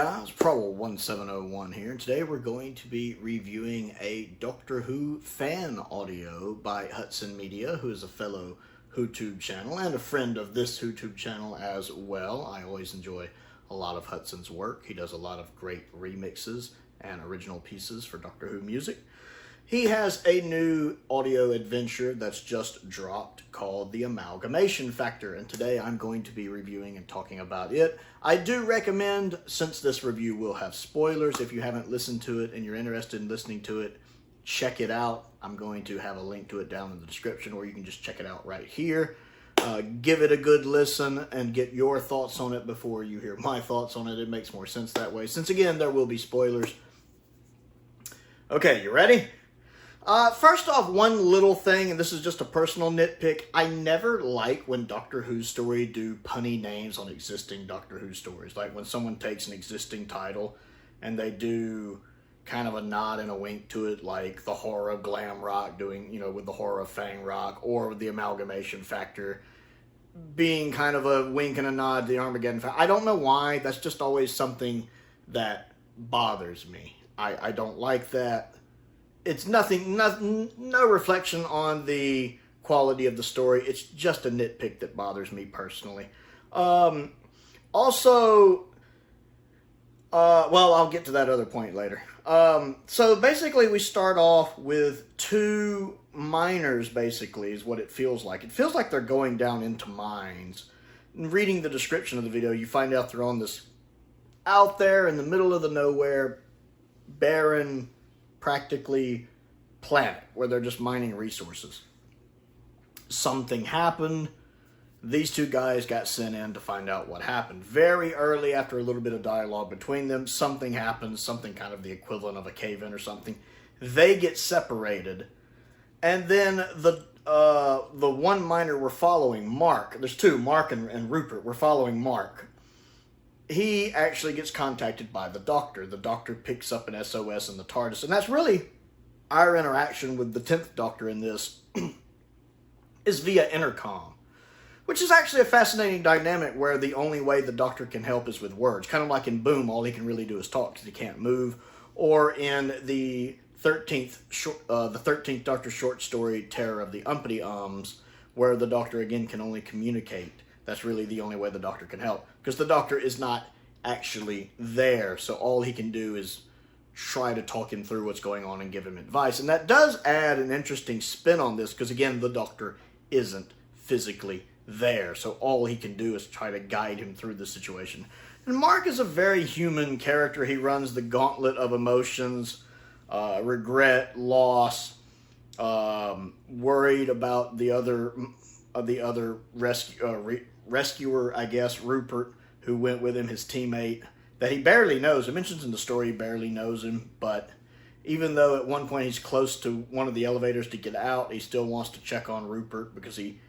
guys, Prowl 1701 here, and today we're going to be reviewing a Doctor Who fan audio by Hudson Media, who is a fellow YouTube channel and a friend of this YouTube channel as well. I always enjoy a lot of Hudson's work. He does a lot of great remixes and original pieces for Doctor Who music. He has a new audio adventure that's just dropped called The Amalgamation Factor, and today I'm going to be reviewing and talking about it. I do recommend, since this review will have spoilers, if you haven't listened to it and you're interested in listening to it, check it out. I'm going to have a link to it down in the description, or you can just check it out right here. Give it a good listen and get your thoughts on it before you hear my thoughts on it. It makes more sense that way, since again, there will be spoilers. Okay, you ready? First off, one little thing, and this is just a personal nitpick. I never like when Doctor Who story do punny names on existing Doctor Who stories. Like when someone takes an existing title and they do kind of a nod and a wink to it, like the Horror of Glam Rock doing, with the Horror of Fang Rock, or the Amalgamation Factor being kind of a wink and a nod to the Armageddon Factor. I don't know why. That's just always something that bothers me. I don't like that. It's no reflection on the quality of the story. It's just a nitpick that bothers me personally. Well, I'll get to that other point later. So basically we start off with two miners, basically, is what it feels like. It feels like they're going down into mines. And reading the description of the video, you find out they're on this out there in the middle of the nowhere, barren, practically planet where they're just mining resources. Something happened. These two guys got sent in to find out what happened. Very early, after a little bit of dialogue between them, something happens, something kind of the equivalent of a cave-in or something. They get separated, and then the one miner we're following, Mark, there's two, Mark and Rupert, we're following Mark. He actually gets contacted by the Doctor. The Doctor picks up an SOS in the Tardis, and that's really our interaction with the 10th Doctor in this is via intercom, which is actually a fascinating dynamic where the only way the Doctor can help is with words. Kind of like in Boom, all he can really do is talk because he can't move. Or in the 13th Doctor short story, Terror of the Umpty Ums, where the Doctor again can only communicate. That's really the only way the Doctor can help, because the Doctor is not actually there, so all he can do is try to talk him through what's going on and give him advice. And that does add an interesting spin on this, because again, the Doctor isn't physically there, so all he can do is try to guide him through the situation. And Mark is a very human character. He runs the gauntlet of emotions, regret, loss, worried about the other rescuer, I guess, Rupert, who went with him, his teammate, that he barely knows. It mentions in the story he barely knows him, but even though at one point he's close to one of the elevators to get out, he still wants to check on Rupert, because he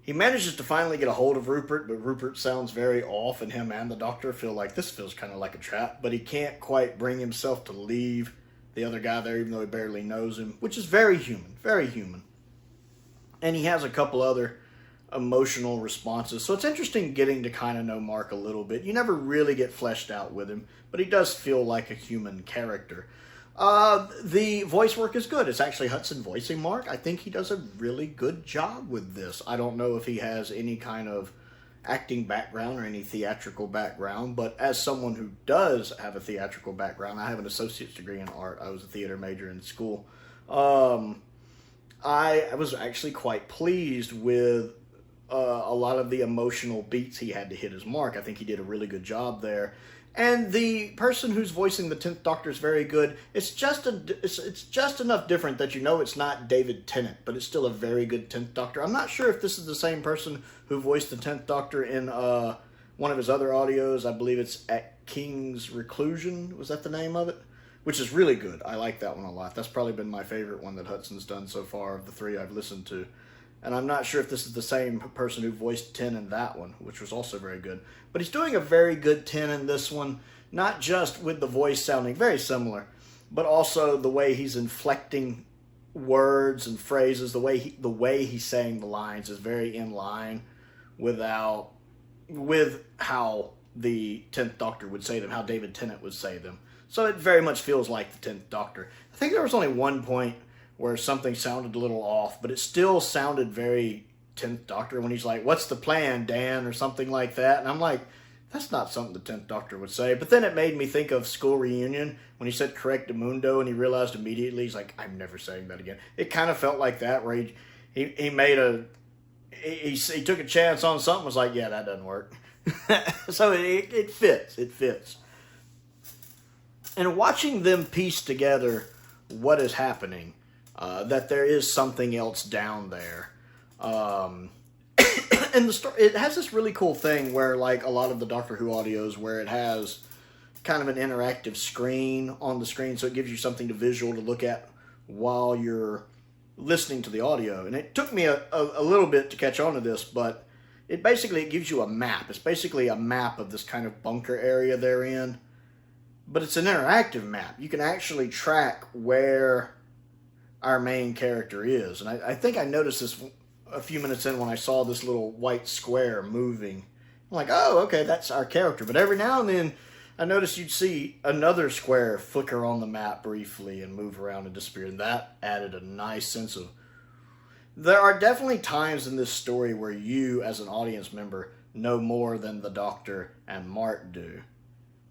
manages to finally get a hold of Rupert, but Rupert sounds very off, and him and the Doctor feel like this feels kind of like a trap, but he can't quite bring himself to leave the other guy there, even though he barely knows him, which is very human, very human. And he has a couple other emotional responses. So it's interesting getting to kind of know Mark a little bit. You never really get fleshed out with him, but he does feel like a human character. The voice work is good. It's actually Hudson voicing Mark. I think he does a really good job with this. I don't know if he has any kind of acting background or any theatrical background, but as someone who does have a theatrical background, I have an associate's degree in art. I was a theater major in school. I was actually quite pleased with a lot of the emotional beats he had to hit as Mark. I think he did a really good job there. And the person who's voicing the 10th Doctor is very good. It's just enough different that it's not David Tennant, but it's still a very good 10th Doctor. I'm not sure if this is the same person who voiced the 10th Doctor in one of his other audios. I believe it's At King's Reclusion. Was that the name of it? Which is really good. I like that one a lot. That's probably been my favorite one that Hudson's done so far of the three I've listened to. And I'm not sure if this is the same person who voiced 10 in that one, which was also very good. But he's doing a very good 10 in this one, not just with the voice sounding very similar, but also the way he's inflecting words and phrases, the way he's saying the lines is very in line with how the 10th Doctor would say them, how David Tennant would say them. So it very much feels like the 10th Doctor. I think there was only one point where something sounded a little off, but it still sounded very 10th Doctor when he's like, "What's the plan, Dan?" or something like that. And I'm like, that's not something the 10th Doctor would say. But then it made me think of School Reunion when he said correctamundo, and he realized immediately, he's like, I'm never saying that again. It kind of felt like that, where he made a... He took a chance on something, was like, yeah, that doesn't work. So it fits. It fits. And watching them piece together what is happening, that there is something else down there. And the story, it has this really cool thing where, like a lot of the Doctor Who audios, where it has kind of an interactive screen on the screen, so it gives you something to visual to look at while you're listening to the audio. And it took me a little bit to catch on to this, but it gives you a map. It's basically a map of this kind of bunker area they're in. But it's an interactive map. You can actually track where our main character is. And I think I noticed this a few minutes in when I saw this little white square moving. I'm like, oh, okay, that's our character. But every now and then, I noticed you'd see another square flicker on the map briefly and move around and disappear. And that added a nice sense of... There are definitely times in this story where you, as an audience member, know more than the Doctor and Mark do.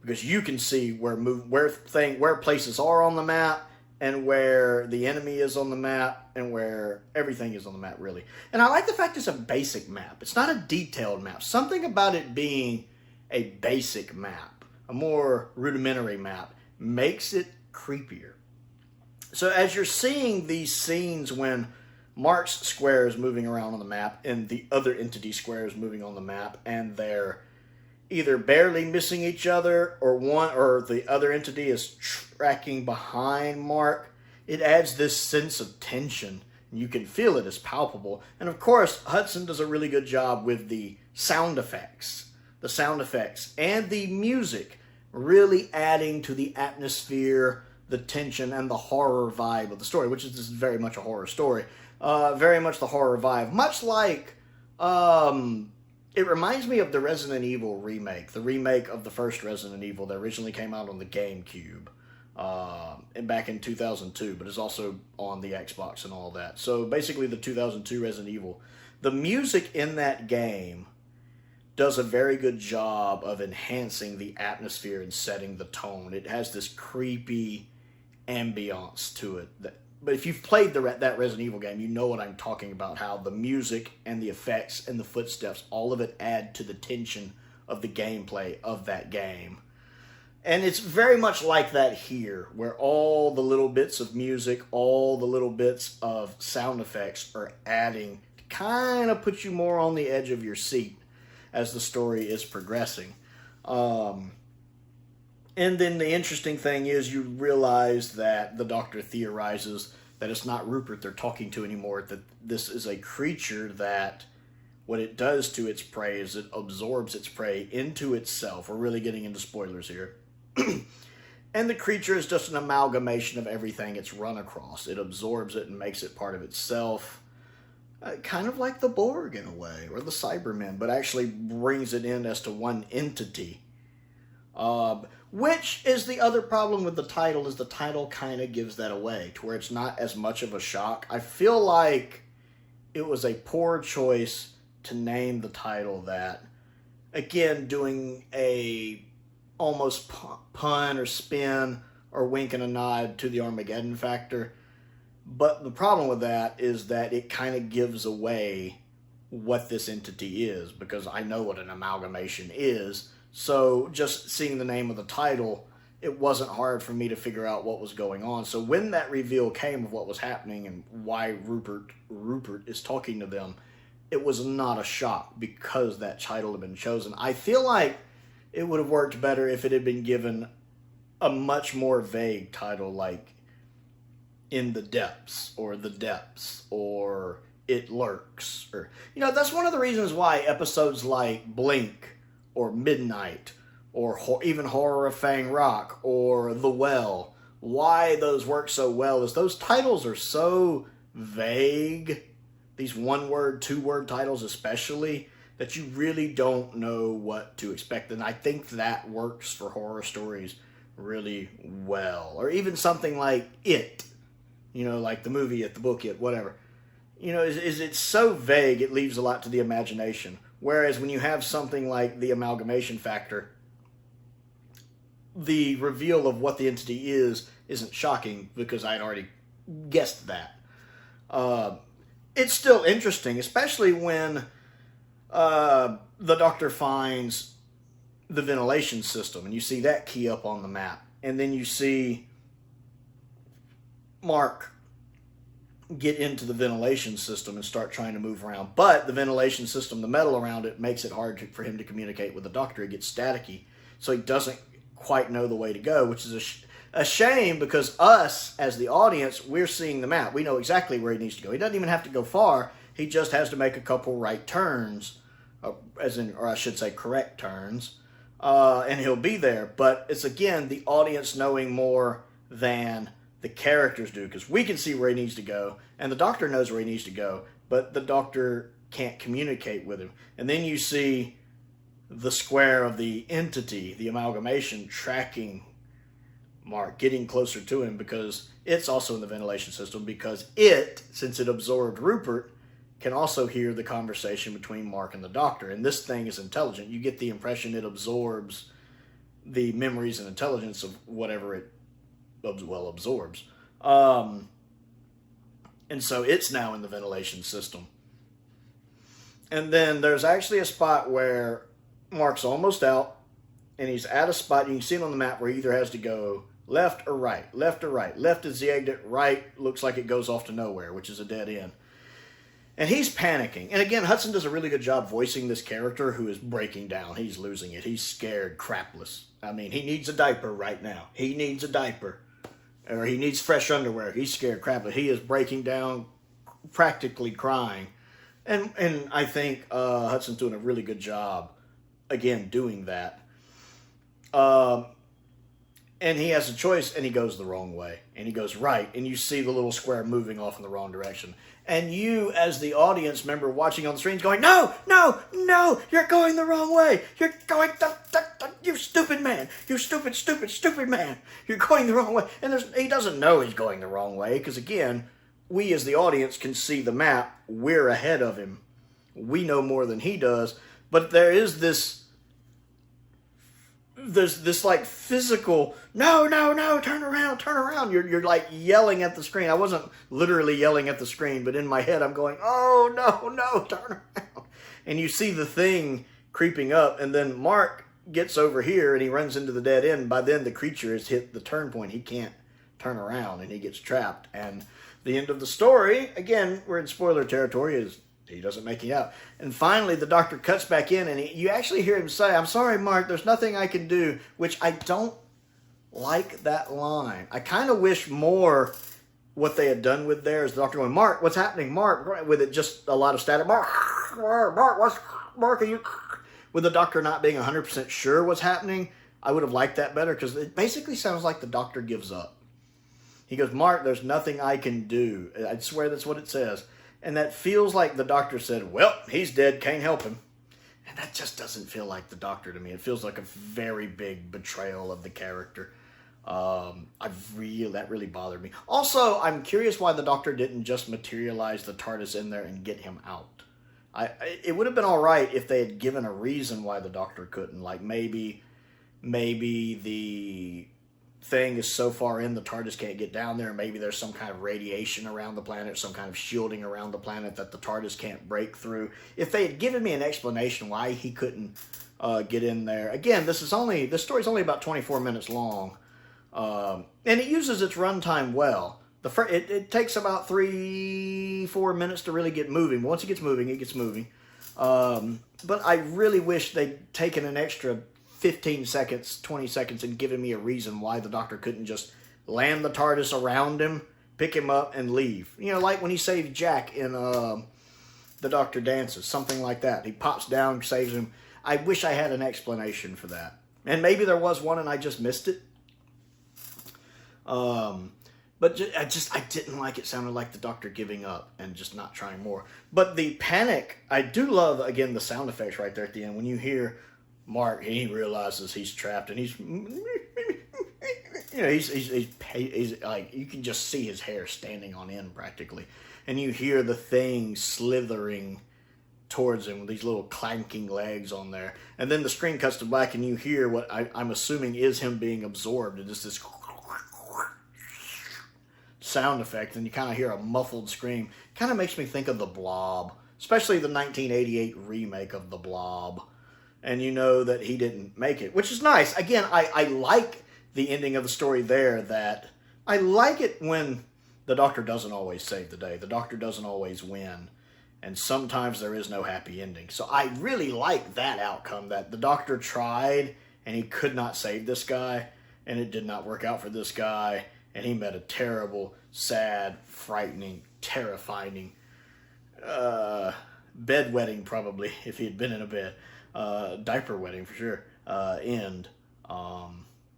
Because you can see where places are on the map, and where the enemy is on the map, and where everything is on the map, really. And I like the fact it's a basic map. It's not a detailed map. Something about it being a basic map, a more rudimentary map, makes it creepier. So as you're seeing these scenes when Mark's square is moving around on the map, and the other entity square is moving on the map, and they're either barely missing each other, or the other entity is tracking behind Mark, it adds this sense of tension. You can feel it as palpable. And of course, Hudson does a really good job with the sound effects. The sound effects and the music really adding to the atmosphere, the tension, and the horror vibe of the story, which is very much a horror story. Very much the horror vibe. Much like... it reminds me of the Resident Evil remake. The remake of the first Resident Evil that originally came out on the GameCube. Back in 2002, but it's also on the Xbox and all that. So basically the 2002 Resident Evil. The music in that game does a very good job of enhancing the atmosphere and setting the tone. It has this creepy ambiance to it. But if you've played that Resident Evil game, you know what I'm talking about, how the music and the effects and the footsteps, all of it add to the tension of the gameplay of that game. And it's very much like that here, where all the little bits of music, all the little bits of sound effects are adding to kind of put you more on the edge of your seat as the story is progressing. And then the interesting thing is you realize that the Doctor theorizes that it's not Rupert they're talking to anymore, that this is a creature that what it does to its prey is it absorbs its prey into itself. We're really getting into spoilers here. And the creature is just an amalgamation of everything it's run across. It absorbs it and makes it part of itself. Kind of like the Borg in a way, or the Cybermen, but actually brings it in as to one entity. Which is the other problem with the title, is the title kind of gives that away, to where it's not as much of a shock. I feel like it was a poor choice to name the title that. Again, doing a almost pun or spin or wink and a nod to the Armageddon factor. But the problem with that is that it kind of gives away what this entity is, because I know what an amalgamation is. So just seeing the name of the title, it wasn't hard for me to figure out what was going on. So when that reveal came of what was happening and why Rupert is talking to them, it was not a shock because that title had been chosen. I feel like it would have worked better if it had been given a much more vague title, like In the Depths, or The Depths, or It Lurks. Or, that's one of the reasons why episodes like Blink, or Midnight, or even Horror of Fang Rock, or The Well, why those work so well is those titles are so vague, these one-word, two-word titles especially, that you really don't know what to expect. And I think that works for horror stories really well. Or even something like It, like the movie It, the book It, whatever. Is it's so vague, it leaves a lot to the imagination. Whereas when you have something like the Amalgamation Factor, the reveal of what the entity isn't shocking because I had already guessed that. It's still interesting, especially when the Doctor finds the ventilation system and you see that key up on the map. And then you see Mark get into the ventilation system and start trying to move around. But the ventilation system, the metal around it, makes it hard for him to communicate with the Doctor. It gets staticky, so he doesn't quite know the way to go, which is a shame because us, as the audience, we're seeing the map. We know exactly where he needs to go. He doesn't even have to go far. He just has to make a couple right turns, or I should say correct turns, and he'll be there. But it's, again, the audience knowing more than the characters do, because we can see where he needs to go, and the Doctor knows where he needs to go, but the Doctor can't communicate with him. And then you see the square of the entity, the Amalgamation, tracking Mark, getting closer to him, because it's also in the ventilation system, because it, since it absorbed Rupert, can also hear the conversation between Mark and the Doctor. And this thing is intelligent. You get the impression it absorbs the memories and intelligence of whatever it absorbs. And so it's now in the ventilation system. And then there's actually a spot where Mark's almost out, and he's at a spot, you can see it on the map, where he either has to go left or right, left or right. Left is the exit, right looks like it goes off to nowhere, which is a dead end. And he's panicking. And again, Hudson does a really good job voicing this character who is breaking down. He's losing it. He's scared crapless. I mean, he needs a diaper right now. He needs a diaper. Or he needs fresh underwear. He's scared crapless. He is breaking down, practically crying. And I think Hudson's doing a really good job, again, doing that. And he has a choice, and he goes the wrong way. And he goes right, and you see the little square moving off in the wrong direction. And you, as the audience member watching on the screen, is going, no, no, no, you're going the wrong way. You're going, you stupid man. You stupid, stupid, stupid man. You're going the wrong way. And he doesn't know he's going the wrong way, because again, we as the audience can see the map. We're ahead of him. We know more than he does. But there is this like physical, no, no, no, turn around, turn around. You're like yelling at the screen. I wasn't literally yelling at the screen, but in my head I'm going, oh, no, no, turn around. And you see the thing creeping up, and then Mark gets over here and he runs into the dead end. By then the creature has hit the turn point. He can't turn around and he gets trapped. And the end of the story, again, we're in spoiler territory, is he doesn't make it out. And finally, the Doctor cuts back in, and you actually hear him say, I'm sorry, Mark, there's nothing I can do, which I don't like that line. I kind of wish more what they had done with there is the Doctor going, Mark, what's happening, Mark? With it just a lot of static. Mark, Mark, are you... With the Doctor not being 100% sure what's happening, I would have liked that better, because it basically sounds like the Doctor gives up. He goes, Mark, there's nothing I can do. I swear that's what it says. And that feels like the Doctor said, well, he's dead, can't help him. And that just doesn't feel like the Doctor to me. It feels like a very big betrayal of the character. That really bothered me. Also, I'm curious why the Doctor didn't just materialize the TARDIS in there and get him out. It would have been all right if they had given a reason why the Doctor couldn't. Like maybe the thing is so far in the TARDIS can't get down there. Maybe there's some kind of radiation around the planet, some kind of shielding around the planet that the TARDIS can't break through. If they had given me an explanation why he couldn't get in there. Again, this story's only about 24 minutes long, and it uses its runtime well. It takes about 3-4 minutes to really get moving. Once it gets moving, it gets moving. But I really wish they'd taken an extra 15 seconds, 20 seconds, and given me a reason why the Doctor couldn't just land the TARDIS around him, pick him up, and leave. You know, like when he saved Jack in The Doctor Dances, something like that. He pops down, saves him. I wish I had an explanation for that. And maybe there was one and I just missed it. But But I didn't like it. Sounded like the Doctor giving up and just not trying more. But the panic, I do love, again, the sound effects right there at the end. When you hear Mark, he realizes he's trapped and he's, he's like, you can just see his hair standing on end practically. And you hear the thing slithering towards him with these little clanking legs on there. And then the screen cuts to black and you hear what I'm assuming is him being absorbed. And just this sound effect, and you kind of hear a muffled scream. Kind of makes me think of The Blob, especially the 1988 remake of The Blob. And you know that he didn't make it, which is nice. Again, I like the ending of the story there, that I like it when the Doctor doesn't always save the day. The Doctor doesn't always win. And sometimes there is no happy ending. So I really like that outcome, that the Doctor tried and he could not save this guy, and it did not work out for this guy. And he met a terrible, sad, frightening, terrifying, bedwetting probably, if he had been in a bed, diaper wetting for sure, end.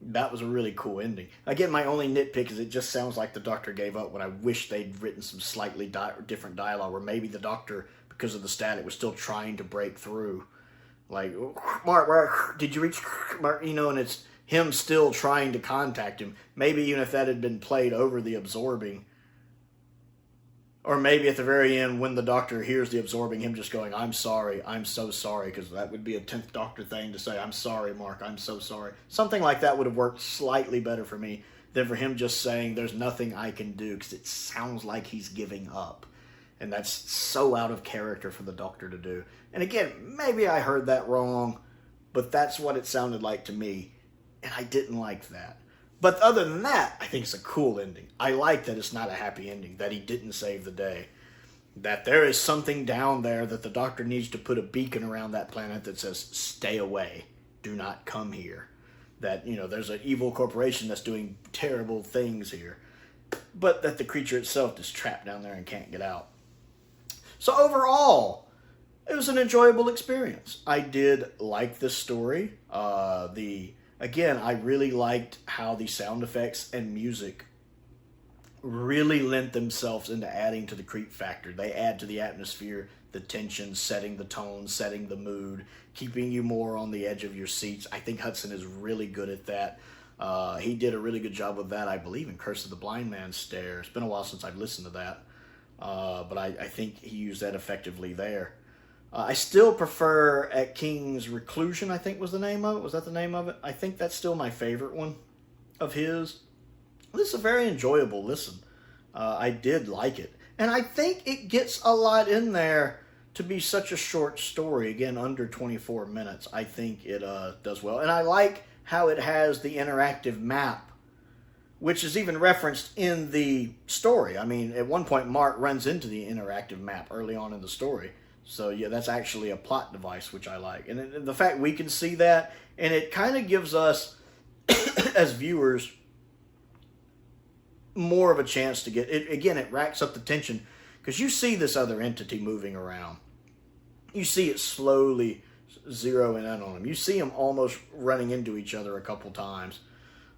That was a really cool ending. Again, my only nitpick is it just sounds like the Doctor gave up when I wish they'd written some slightly different dialogue, where maybe the Doctor, because of the static, was still trying to break through. Like, Mark, did you reach Mark? And it's him still trying to contact him. Maybe even if that had been played over the absorbing. Or maybe at the very end, when the Doctor hears the absorbing, him just going, I'm sorry, I'm so sorry, because that would be a 10th Doctor thing to say, I'm sorry, Mark, I'm so sorry. Something like that would have worked slightly better for me than for him just saying, there's nothing I can do, because it sounds like he's giving up. And that's so out of character for the Doctor to do. And again, maybe I heard that wrong, but that's what it sounded like to me. And I didn't like that. But other than that, I think it's a cool ending. I like that it's not a happy ending, that he didn't save the day. That there is something down there that the Doctor needs to put a beacon around that planet that says, stay away, do not come here. That, there's an evil corporation that's doing terrible things here. But that the creature itself is trapped down there and can't get out. So overall, it was an enjoyable experience. I did like this story. Again, I really liked how the sound effects and music really lent themselves into adding to the creep factor. They add to the atmosphere, the tension, setting the tone, setting the mood, keeping you more on the edge of your seats. I think Hudson is really good at that. He did a really good job with that, I believe, in Curse of the Blind Man's Stare. It's been a while since I've listened to that, but I think he used that effectively there. I still prefer At King's Reclusion, I think was the name of it. Was that the name of it? I think that's still my favorite one of his. This is a very enjoyable listen. I did like it. And I think it gets a lot in there to be such a short story. Again, under 24 minutes. I think it does well. And I like how it has the interactive map, which is even referenced in the story. I mean, at one point, Mark runs into the interactive map early on in the story. So, yeah, that's actually a plot device, which I like. And the fact we can see that, and it kind of gives us, as viewers, more of a chance to get... Again, it racks up the tension, because you see this other entity moving around. You see it slowly zeroing in on them. You see them almost running into each other a couple times.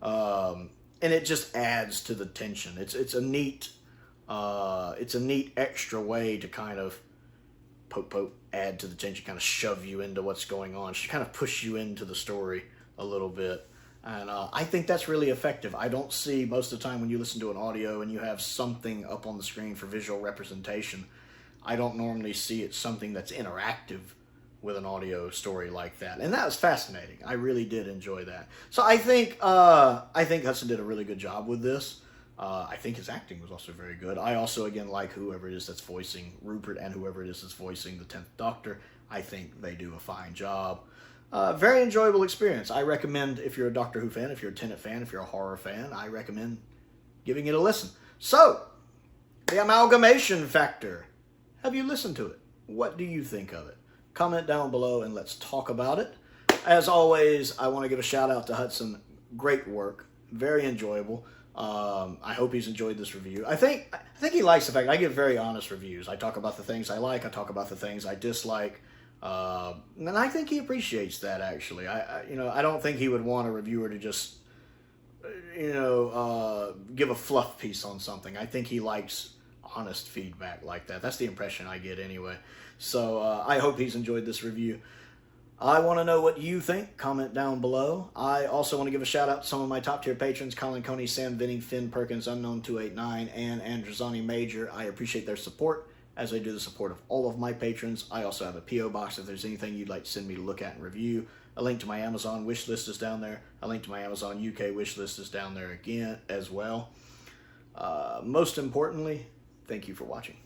And it just adds to the tension. It's a neat extra way to kind of poke, add to the tension, kind of shove you into what's going on. She kind of push you into the story a little bit. And I think that's really effective. I don't see, most of the time when you listen to an audio and you have something up on the screen for visual representation, I don't normally see it something that's interactive with an audio story like that. And that was fascinating. I really did enjoy that. So I think Hudson did a really good job with this. I think his acting was also very good. I also, again, like whoever it is that's voicing Rupert and whoever it is that's voicing the 10th Doctor. I think they do a fine job. Very enjoyable experience. I recommend, if you're a Doctor Who fan, if you're a Tennant fan, if you're a horror fan, I recommend giving it a listen. So, the Amalgamation Factor. Have you listened to it? What do you think of it? Comment down below and let's talk about it. As always, I want to give a shout out to Hudson. Great work. Very enjoyable. I hope he's enjoyed this review. I think he likes the fact I give very honest reviews. I talk about the things I like. I talk about the things I dislike. And I think he appreciates that, actually. I don't think he would want a reviewer to just give a fluff piece on something. I think he likes honest feedback like that. That's the impression I get anyway. So I hope he's enjoyed this review. I want to know what you think. Comment down below. I also want to give a shout out to some of my top tier patrons: Colin Coney, Sam, Venning, Finn, Perkins, Unknown289, and Androzani Major. I appreciate their support, as I do the support of all of my patrons. I also have a P.O. box if there's anything you'd like to send me to look at and review. A link to my Amazon wish list is down there. A link to my Amazon UK wish list is down there again as well. Most importantly, thank you for watching.